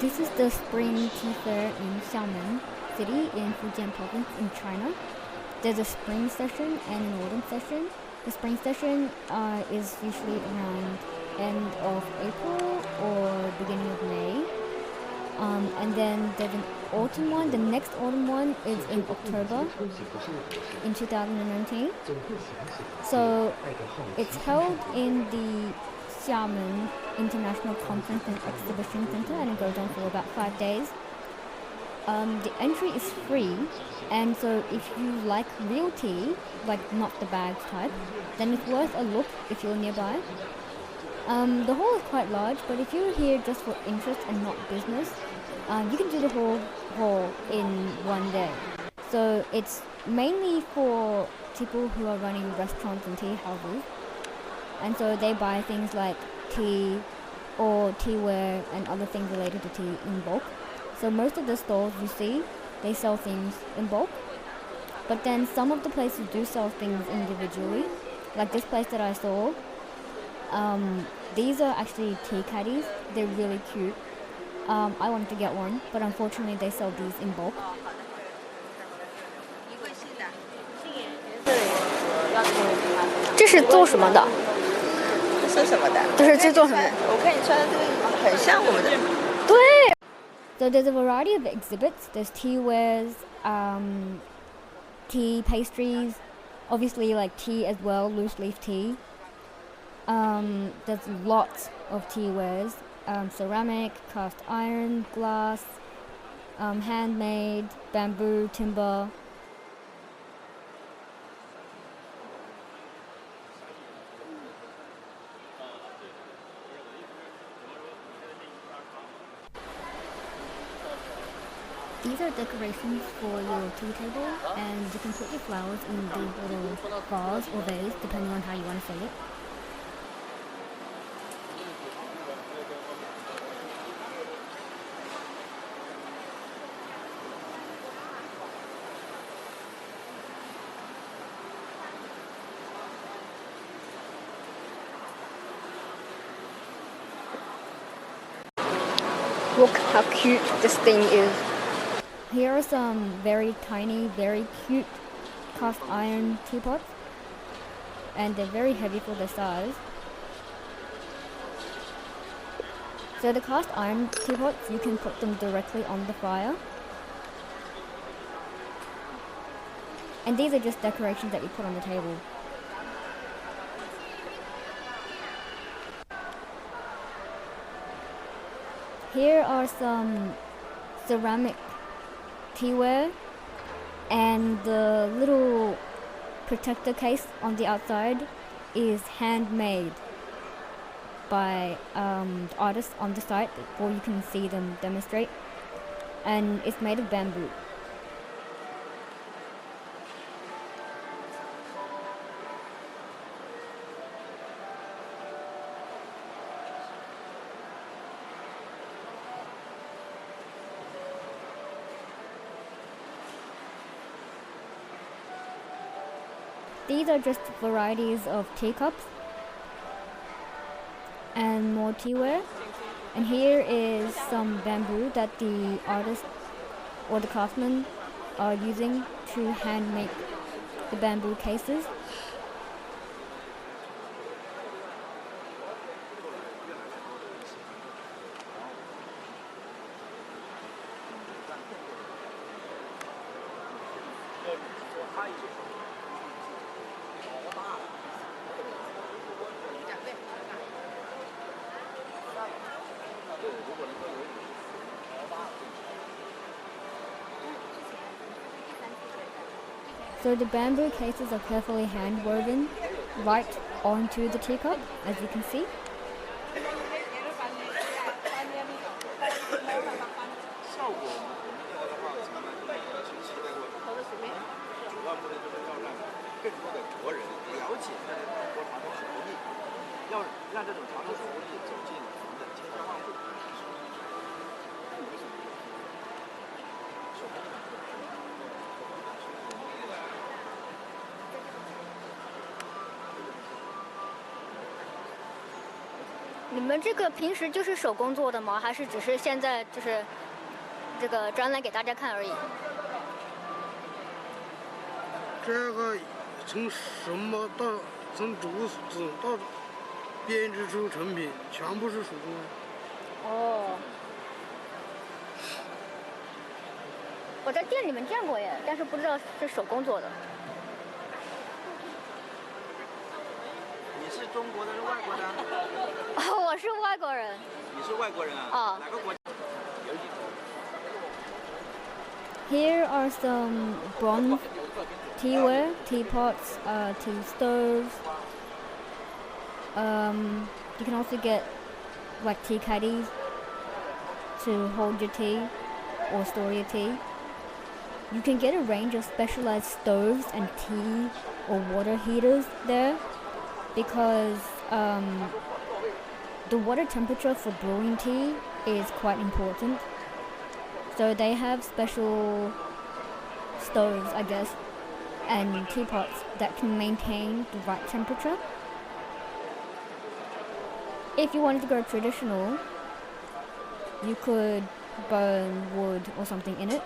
This is the Spring Tea Fair in Xiamen City in Fujian province in China. There's a spring session and an autumn session. The spring session is usually around end of April or beginning of May. And then there's an autumn one. The next autumn one is in October in 2019. So it's held in the China International Conference and Exhibition Center, and it goes on for about 5 days. The entry is free, and so if you like real tea, like not the bags type, then it's worth a look if you're nearby. The hall is quite large, but if you're here just for interest and not business, you can do the whole hall in one day. So it's mainly for people who are running restaurants and tea houses, and so they buy things like tea or teaware and other things related to tea in bulk. So most of the stalls you see, they sell things in bulk, but then some of the places do sell things individually. Like this place that I saw, these are actually tea caddies. They're really cute. I wanted to get one, but unfortunately they sell these in bulk. 这是做什么的？是什么的？这是做什么？我看你穿的这个很像我们的。对。So there's a variety of exhibits. There's tea wares, tea pastries, obviously like tea as well, loose leaf tea. There's lots of tea wares, ceramic, cast iron, glass, handmade, bamboo, timber. These are decorations for your tea table, and you can put your flowers in these little vase or vase, depending on how you want to say it. Look how cute this thing is. Here are some very tiny, very cute cast iron teapots, and they're very heavy for their size. So the cast iron teapots, you can put them directly on the fire. And these are just decorations that you put on the table. Here are some ceramic teaware, and the little protector case on the outside is handmade by artists on the site, or you can see them demonstrate, and it's made of bamboo. These are just varieties of teacups and more teaware. And here is some bamboo that the artist or the craftsman are using to hand make the bamboo cases. So the bamboo cases are carefully hand woven right onto the teacup, as you can see. 你们这个平时就是手工做的吗？还是只是现在就是这个展览给大家看而已？这个从什么到从竹子到编织出成品，全部是手工。哦，我在店里面见过耶，但是不知道是手工做的。你是中国的，是外国的？哦，我是外国人。你是外国人啊？啊。哪个国家？ Here are some bronze teaware, teapots, tea stoves. You can also get like tea caddies to hold your tea or store your tea. You can get a range of specialized stoves and tea or water heaters there because the water temperature for brewing tea is quite important. So they have special stoves, I guess, and teapots that can maintain the right temperature. If you wanted to go traditional, you could burn wood or something in it.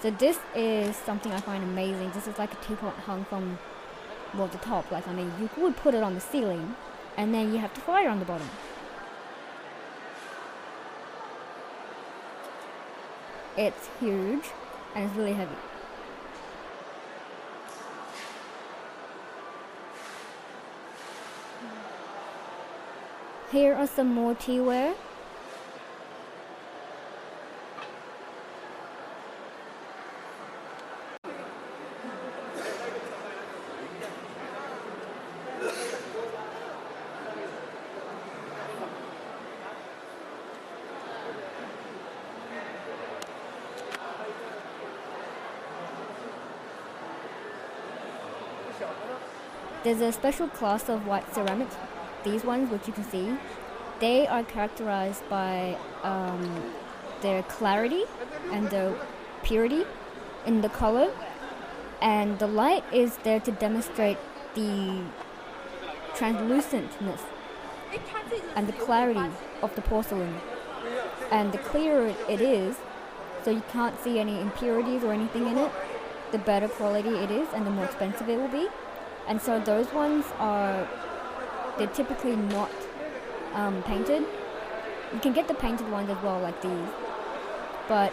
So this is something I find amazing. This is like a teapot hung from, well, the top. Like, I mean, you would put it on the ceiling, and then you have the fire on the bottom. It's huge and it's really heavy. Here are some more teaware. There's a special class of white ceramics, these ones which you can see. They are characterized by their clarity and their purity in the color, and the light is there to demonstrate the translucentness and the clarity of the porcelain. And the clearer it is, so you can't see any impurities or anything in it, the better quality it is and the more expensive it will be. And so those ones they're typically not painted. You can get the painted ones as well, like these. But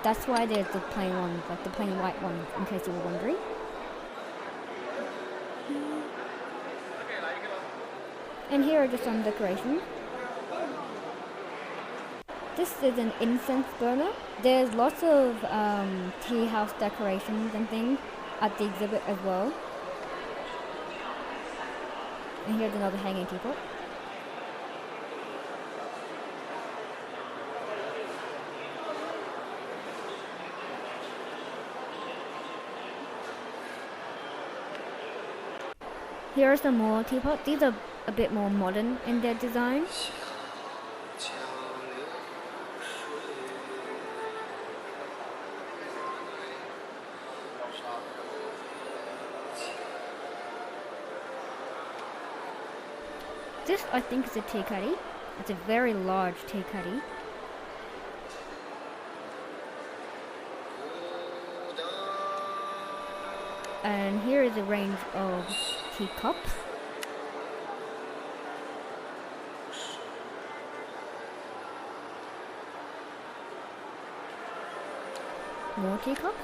that's why there's the plain ones, like the plain white ones, in case you were wondering. And here are just some decorations. This is an incense burner. There's lots of tea house decorations and things at the exhibit as well. And here's another hanging teapot. Here are some more teapots. These are a bit more modern in their design. This, I think, is a tea caddy. It's a very large tea caddy. And here is a range of teacups. More teacups.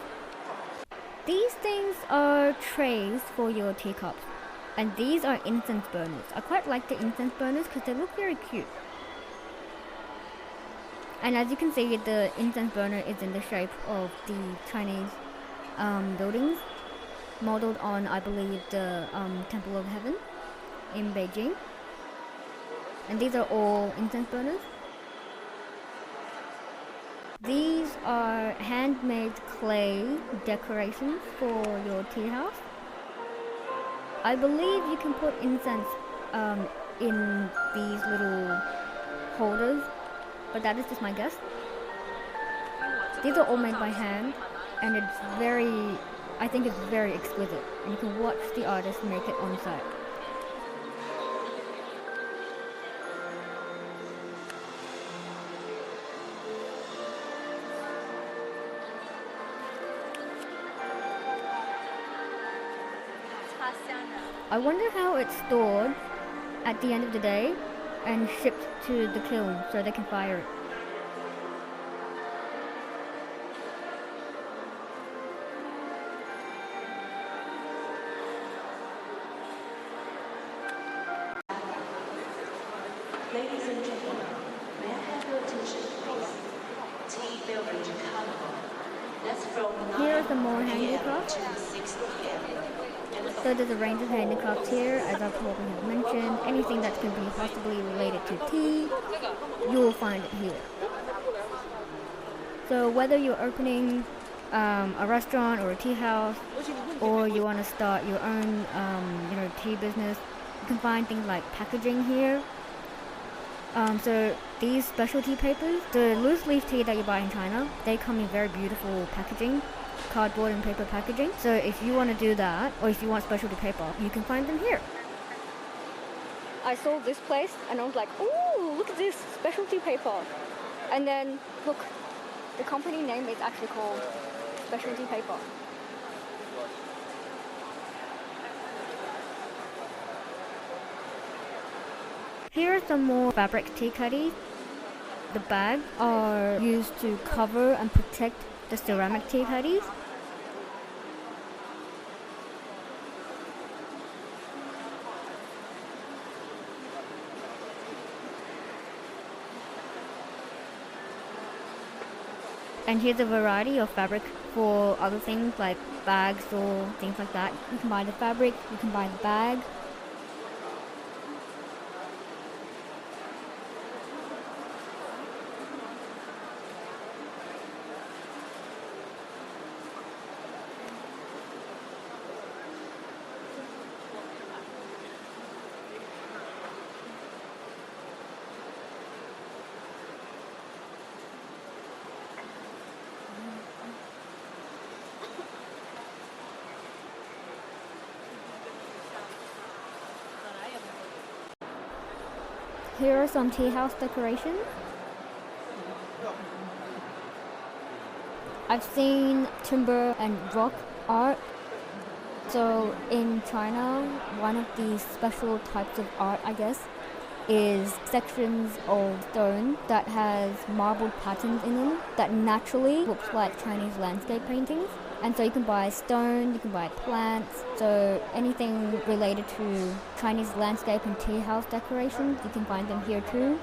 These things are trays for your teacups. And these are incense burners. I quite like the incense burners because they look very cute. And as you can see, the incense burner is in the shape of the Chinese buildings, modeled on, I believe, the Temple of Heaven in Beijing. And these are all incense burners. These are handmade clay decorations for your tea house. I believe you can put incense in these little holders, but that is just my guess. These are all made by hand, and it's very I think it's very exquisite, and you can watch the artist make it on site. I wonder how it's stored at the end of the day and shipped to the kiln so they can fire it. Ladies and gentlemen, may I have your attention, please? Tea beverage carnival. That's from 9 Here are some more a.m. handicrafts. to 6 p.m. So there's a range of handicrafts here, as I probably have mentioned. Anything that can be possibly related to tea, you will find it here. So whether you're opening a restaurant or a tea house, or you want to start your own tea business, you can find things like packaging here. So these specialty papers, the loose leaf tea that you buy in China, they come in very beautiful packaging, cardboard and paper packaging. So if you want to do that, or if you want specialty paper, you can find them here. I saw this place and I was like, ooh, look at this specialty paper. And then look, the company name is actually called Specialty Paper. Here are some more fabric tea caddies. The bags are used to cover and protect the ceramic tea caddies. And here's a variety of fabric for other things like bags or things like that. You can buy the fabric, you can buy the bag. Here are some tea house decorations. I've seen timber and rock art. So in China, one of the special types of art, I guess, is sections of stone that has marbled patterns in them that naturally looks like Chinese landscape paintings. And so you can buy stone, you can buy plants, so anything related to Chinese landscape and tea house decorations, you can find them here too.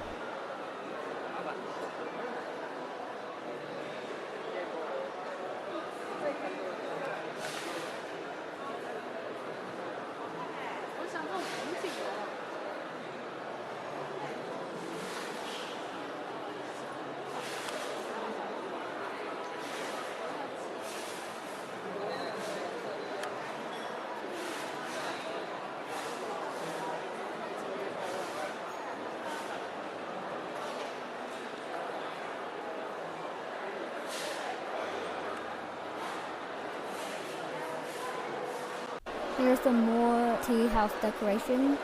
Here's some more tea house decoration.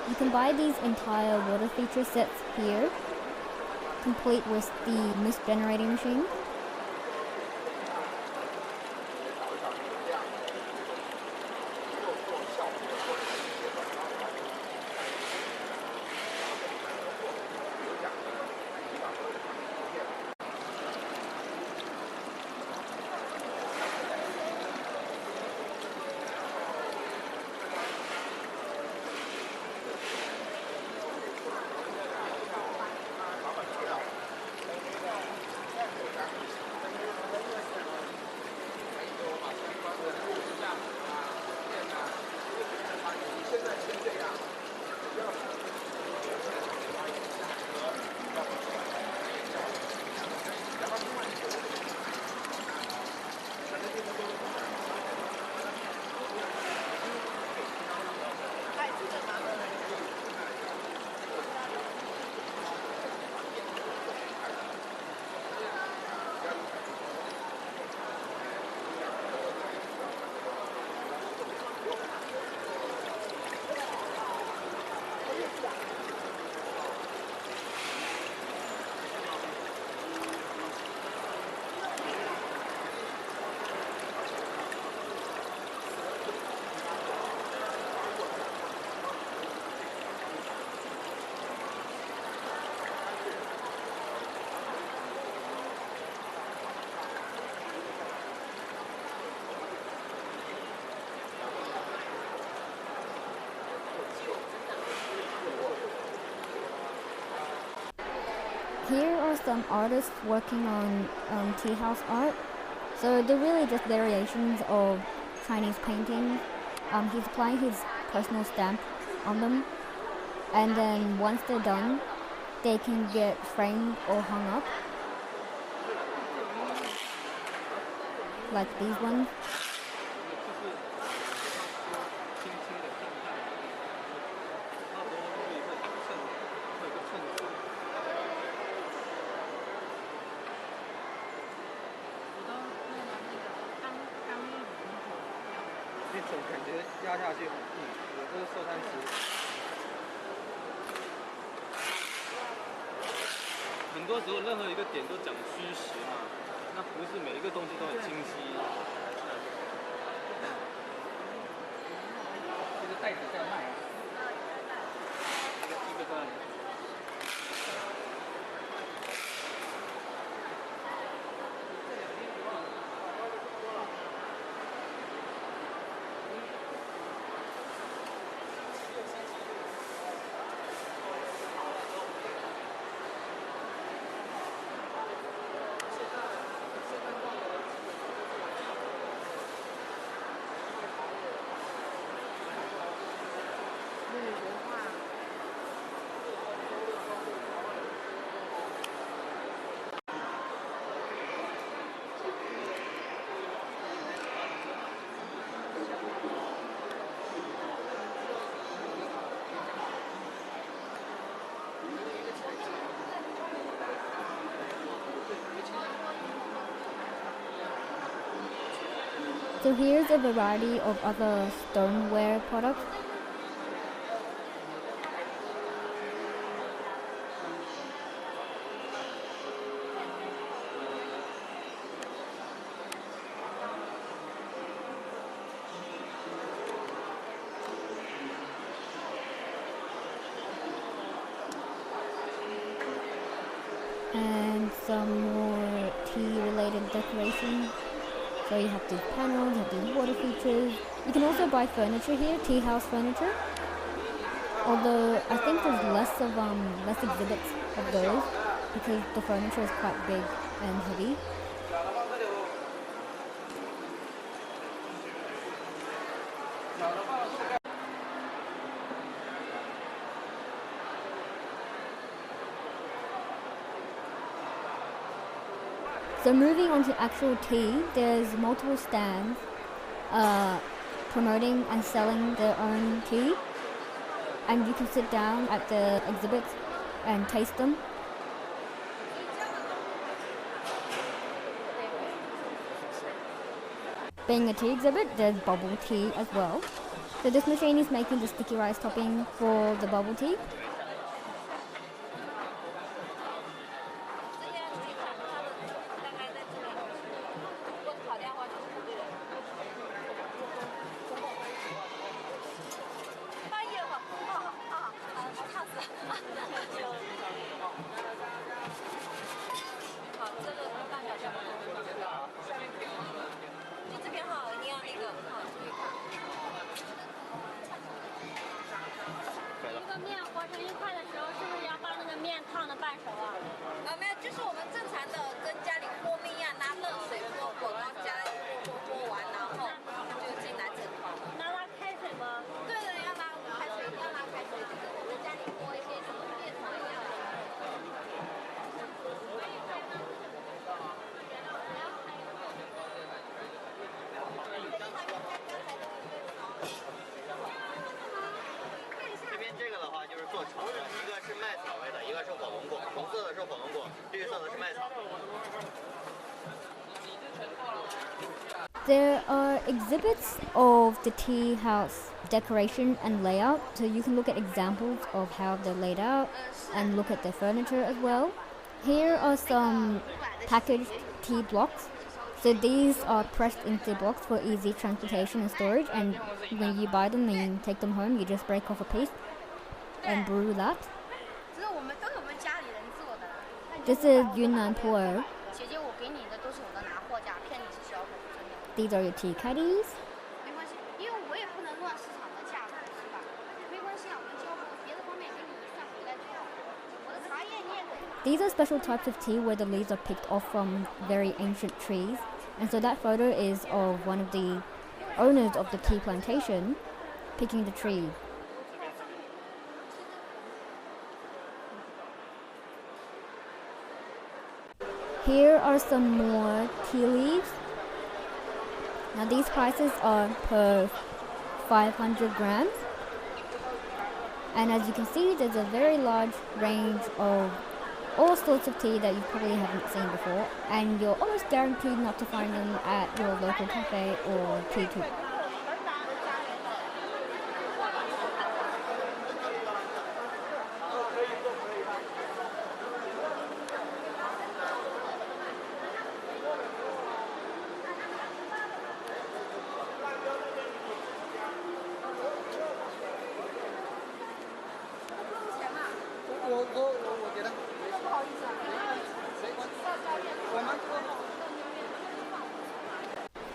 You can buy these entire water feature sets here, complete with the mist generating machine. some artists working on tea house art. So they're really just variations of Chinese paintings. He's applying his personal stamp on them, and then once they're done, they can get framed or hung up, like these ones.感觉压下去很硬，我这是寿山石。很多时候任何一个点都讲虚实嘛，那不是每一个东西都很清晰。这个袋子在卖啊，这个在。So here's a variety of other stoneware products. And some more tea-related decoration. So you have these panels, you have these water features. You can also buy furniture here, tea house furniture. Although I think there's less exhibits of those because the furniture is quite big and heavy. So moving on to actual tea, there's multiple stands promoting and selling their own tea, and you can sit down at the exhibits and taste them. Being a tea exhibit, there's bubble tea as well. So this machine is making the sticky rice topping for the bubble tea. There are exhibits of the tea house decoration and layout, so you can look at examples of how they're laid out and look at their furniture as well. Here are some packaged tea blocks. So these are pressed into blocks for easy transportation and storage, and when you buy them and you take them home, you just break off a piece and brew that. This is Yunnan pu'er. These are your tea caddies. These are special types of tea where the leaves are picked off from very ancient trees. And so that photo is of one of the owners of the tea plantation picking the tree. Here are some more tea leaves. Now these prices are per 500 grams. And as you can see, there's a very large range of all sorts of tea that you probably haven't seen before. And you're almost guaranteed not to find them at your local cafe or tea tour.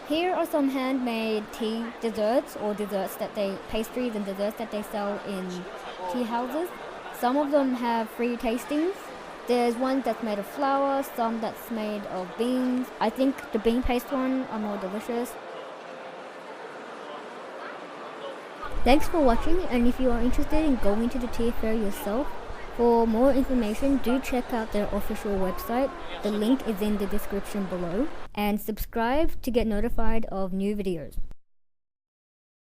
Here are some handmade tea desserts or pastries and desserts that they sell in tea houses. Some of them have free tastings. There's one that's made of flour, some that's made of beans. I think the bean paste one are more delicious. Thanks for watching, and if you are interested in going to the tea fair yourself, for more information, do check out their official website. The link is in the description below. And subscribe to get notified of new videos.